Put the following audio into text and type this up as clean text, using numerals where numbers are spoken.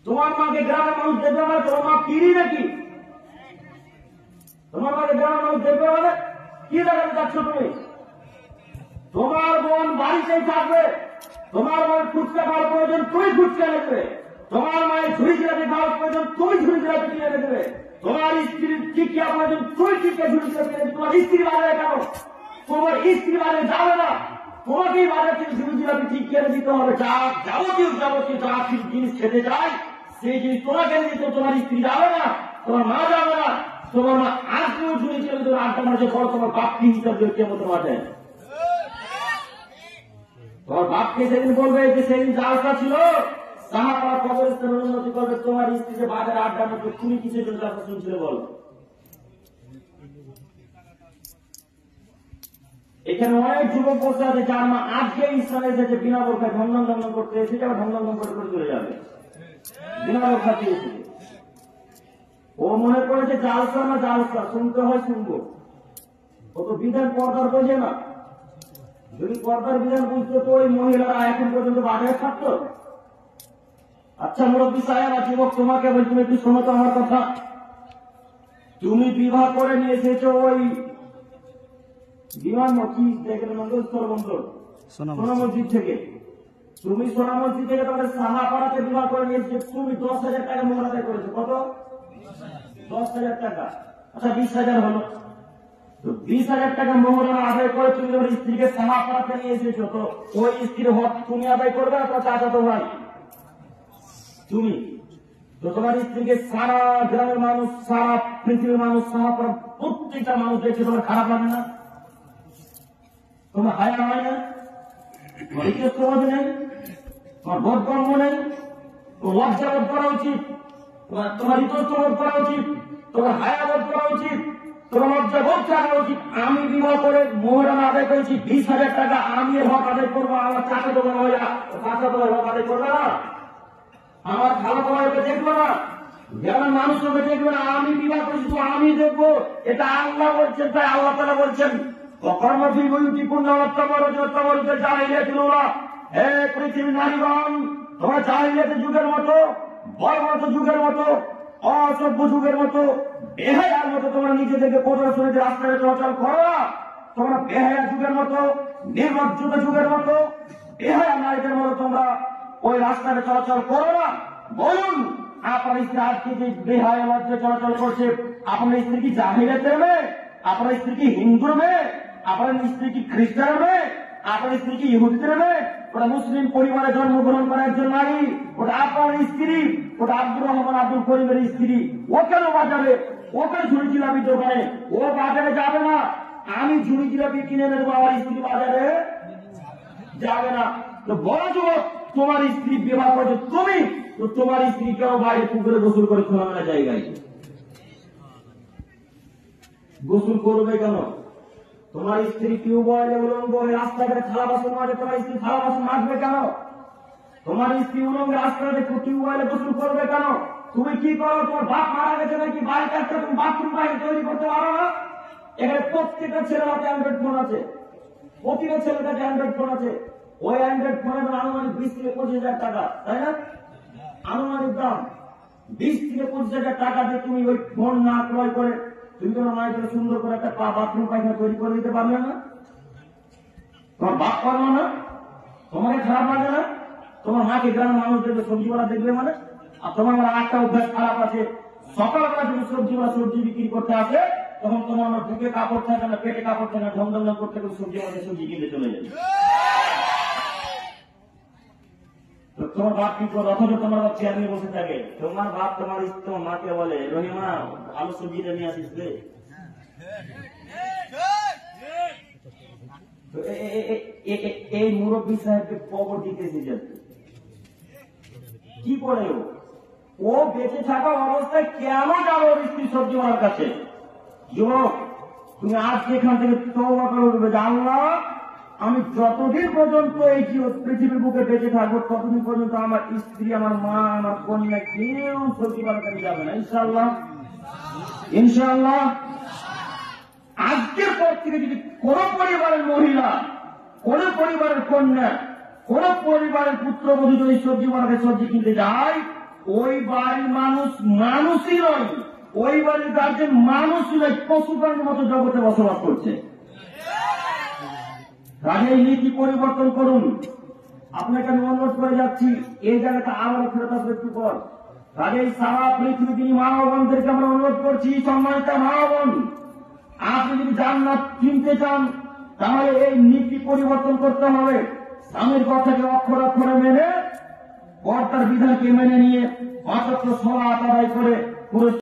তোমার মাকে গ্রামের মানুষ দেখবে মানে তোমার মা কিরি নাকি? তোমার মাকে গ্রামের মানুষ দেখবে মানে কি দেখাতে যাচ্ছ তুমি? তোমার বোন বাড়িতেই থাকবে, তোমার মায়ের ফুচকা খাওয়ার প্রয়োজন তুমি ফুচকা নেবে, তোমার মায়ের ঝুড়ি জিলাপি খাওয়ার প্রয়োজন তুমি ঝুড়ি জিলাপি কিনে নেবে, তোমার স্ত্রীর টিকিয়া প্রয়োজন তুমি টিকিয়া ঝুড়ি জিলাপি নেবে। তোমার স্ত্রী বাজারে কেন? তোমার স্ত্রী বাজারে যাবে না, তোমাকেই বাজার থেকে ঝুড়ি জিলাপি ঠিক কিনে দিতে হবে। যা যাবতীয় যা জিনিস খেতে চায় সেই জিনিস তোমাকে দিতে তোমার স্ত্রী যাবে না, তোমার মা যাবে না। তোমার মা আজকেও ঝুড়ি জিলাপি তোমার আড্ডা মাঝে পড়ো, তোমার বাপ কি হিসাবে কেমন তোমার দেয়? তোমার বাপকে সেদিন বলবে যে সেদিন জালসা ছিল, সাহাবা কবরস্থানের উন্নতি করবে, তোমার স্ত্রীকে বাজারে আড্ডা মারবে, তুমি কিসের জন্য জালসা শুনছিলে বলো? এখানে অনেক যুবক বসে আছে যার মা আজকে ইসলামে এসেছে বিনা বোরখায় ধন্দন ধন্দন করতে এসেছে, আবার ধন্দন ধন্দন করে চলে যাবে বিনা বোরখা দিয়ে এসেছে। ও মনে করেছে জালসা না জালসা, শুনতে হয় শুনবো। ও তো বিধান পর্দার বোঝে না। যদি পর্দার বিধান বুঝতো তো ওই মহিলারা এখন পর্যন্ত বাজারে থাকতো? আচ্ছা মুরব্বী সাহেব আর যুবক তোমাকে বলছি, তুমি একটু শোনো তো আমার কথা। তুমি বিবাহ করে নিয়ে এসেছো ওই বিমান কি দেখেন মন্ডল বন্দর সোনা মসজিদ থেকে, তুমি সোনা মসজিদ থেকে তোমাদের সাহাপাড়াতে বিবাহ করে নিয়ে এসেছো, তুমি 10,000 টাকা মোহরাদায় করেছো। কত? 10,000 টাকা। আচ্ছা 20,000 হলো, তো 20,000 টাকা মোহরানা আদায় করে তুমি তোমার স্ত্রীকে সাহাপাড়াতে নিয়ে এসেছো, তো ওই স্ত্রীর হক তুমি আদায় করবে না তোমার চাচাতো ভাই? তুমি তো তোমার স্ত্রীকে সারা গ্রামের মানুষ, সারা পৃথিবীর মানুষ, সাহাপাড়া প্রত্যেকটা মানুষ দেখছে, তোমার খারাপ লাগে না? তোমার হায়া হয় না? তোমার ইজ্জত নেই, তোমার বোধগম্য নেই, তোমার লজ্জাবোধ করা উচিত, তোমার ইজ্জত করা উচিত, তোমার হায়াবোধ করা উচিত, তোমার লজ্জাবোধ থাকা উচিত। আমি বিবাহ করে মোহরানা আদায় করেছি 20,000 টাকা, আমি এর হক আদায় করবো, আমার চাচাতো ভাই হক আদায় করবে না, আমার খালাতো ভাইকে দেখবো না, গ্রামের মানুষকে দেখবে না। আমি বিবাহ করেছি তো আমি দেখবো, এটা আল্লাহ বলছেন। তাই আল্লাহ তাআলা বলছেন পৃথিবীর নারীগণ, তোমরা জাহিলিয়াতের যুগের মতো, বর্বরত যুগের মতো, অসভ্য যুগের মতো, বেহায়ার মতো তোমরা নিজেদেরকে প্রদর্শনীতে রাস্তায় চলাচল করো না। তোমরা বেহায়া যুগের মতো, নির্লজ্জতা যুগের মতো, বেহায়া নারীদের মতো তোমরা ওই রাস্তায় চলাচল করো না। বলুন আপনার স্ত্রী আজকে যে বেহায়া লজ্জায় চলাচল করছে, আপনার স্ত্রী কি জাহিলিয়াতের মেয়ে? আপনার স্ত্রী কি হিন্দুর মেয়ে? আপনার স্ত্রী কি খ্রিস্টানের মেয়ে? আপনার স্ত্রী কি ইহুদিদের মেয়ে? ওটা মুসলিম পরিবারে জন্মগ্রহণ করা একজন নারী, ওটা আপনার স্ত্রী, ওটা আব্দুর রহমান আব্দুল করিমের স্ত্রী। ও কেন বাজারে? ওকে ঝুড়ি জিলাপি দোকানে, ও বাজারে যাবে না। আমি ঝুড়ি জিলাপি কিনে নেবো, আমার স্ত্রী বাজারে যাবে না। তো বড় যুবক, তোমার স্ত্রী বিবাহ করেছে তুমি, তো তোমার স্ত্রী কেন বাইরে পুকুরে গোসল করে খোলামেলা জায়গায় গোসল করবে কেন? তোমার স্ত্রী টিউবওয়েলে উলঙ্গ হয়ে রাস্তাঘাটে থালা বাসন মাজে, তোমার স্ত্রী থালা বাসন মাজবে কেন? তোমার স্ত্রী উলঙ্গ রাস্তাঘাটে টিউবওয়েলে গোসল করবে কেন? তুমি কি করো? তোমার বাপ মারা গেছে নাকি? বাড়িতে একটা তুমি বাথরুম বাইরে তৈরি করতে পারো না? এখানে প্রত্যেকটা ছেলের হাতে অ্যান্ড্রয়েড ফোন আছে, প্রতিটা ছেলের কাছে অ্যান্ড্রয়েড ফোন আছে। ওই অ্যান্ড্রয়েড ফোনের আনুমানিক 20 থেকে 25,000 টাকা, তাই না? আনুমানিক দাম 20 থেকে 25,000 টাকা দিয়ে তুমি ওই ফোন না ক্রয় করে তুমি তোমার মায়ের জন্য সুন্দর করে একটা বাথরুম পায়খানা তৈরি করে দিতে পারলে না? তোমার বাপ পারলো না? তোমাকে খারাপ লাগে না? তোমার মাকে গ্রামের মানুষ দেখবে সবজিওয়ালা দেখবে মানে? আর তোমার আমার একটা অভ্যাস খারাপ আছে, সকালবেলা যদি সবজিওয়ালা সবজি বিক্রি করতে আসে তখন তোমার আমার বুকে কাপড় থাকে না, পেটে কাপড় থাকে না, ঢমঢম করতে করে সবজিওয়ালা সবজি কিনতে চলে যাবে। তোমার বাপ কি করে? অথচ তোমার বাপ চেয়ার নিয়ে বসে থাকে। তোমার বাপ তোমার তোমার মাকে বলে, রহিমা আলু সবজিটা নিয়ে আসিস রে। এই মুরব্বী সাহেবকে কবর দিতে এসেছে কি করে? ও বেঁচে থাকা অবস্থায় কেন যাবো ওর স্ত্রী সবজিওয়ালার কাছে? যুবক, তুমি আজকে এখান থেকে তওবা করে উঠবে যে আল্লাহ, আমি যতদিন পর্যন্ত এই পৃথিবীর বুকে বেঁচে থাকবো ততদিন পর্যন্ত আমার স্ত্রী, আমার মা, আমার কন্যা কেউ সবজি বানাতে যাবে না। ইনশাআল্লাহ, ইনশাআল্লাহ। আজকের পর থেকে যদি কোন পরিবারের মহিলা, কোন পরিবারের কন্যা, কোন পরিবারের পুত্রবধূ যদি সবজি বানাতে সবজি কিনতে যায়, ওই বাড়ির মানুষ মানুষই নয়, ওই বাড়ির গার্জেন মানুষই নয়, পশু প্রাণীর মতো জগতে বসবাস করছে। কাজেই নীতি পরিবর্তন করুন। আপনাকে আমি অনুরোধ করে যাচ্ছি, এই জায়গাটা আবার ফেরত আসবে একটু পর। কাজেই সারা পৃথিবীর মা বোনদেরকে আমরা অনুরোধ করছি, সম্মানিত মা বোন, আপনি যদি জান্নাত চিনতে চান তাহলে এই নীতি পরিবর্তন করতে হবে। স্বামীর কথাকে অক্ষর অক্ষরে মেনে, কর্তার বিধানকে মেনে নিয়ে অচত্র সলা আদায় করে পুরো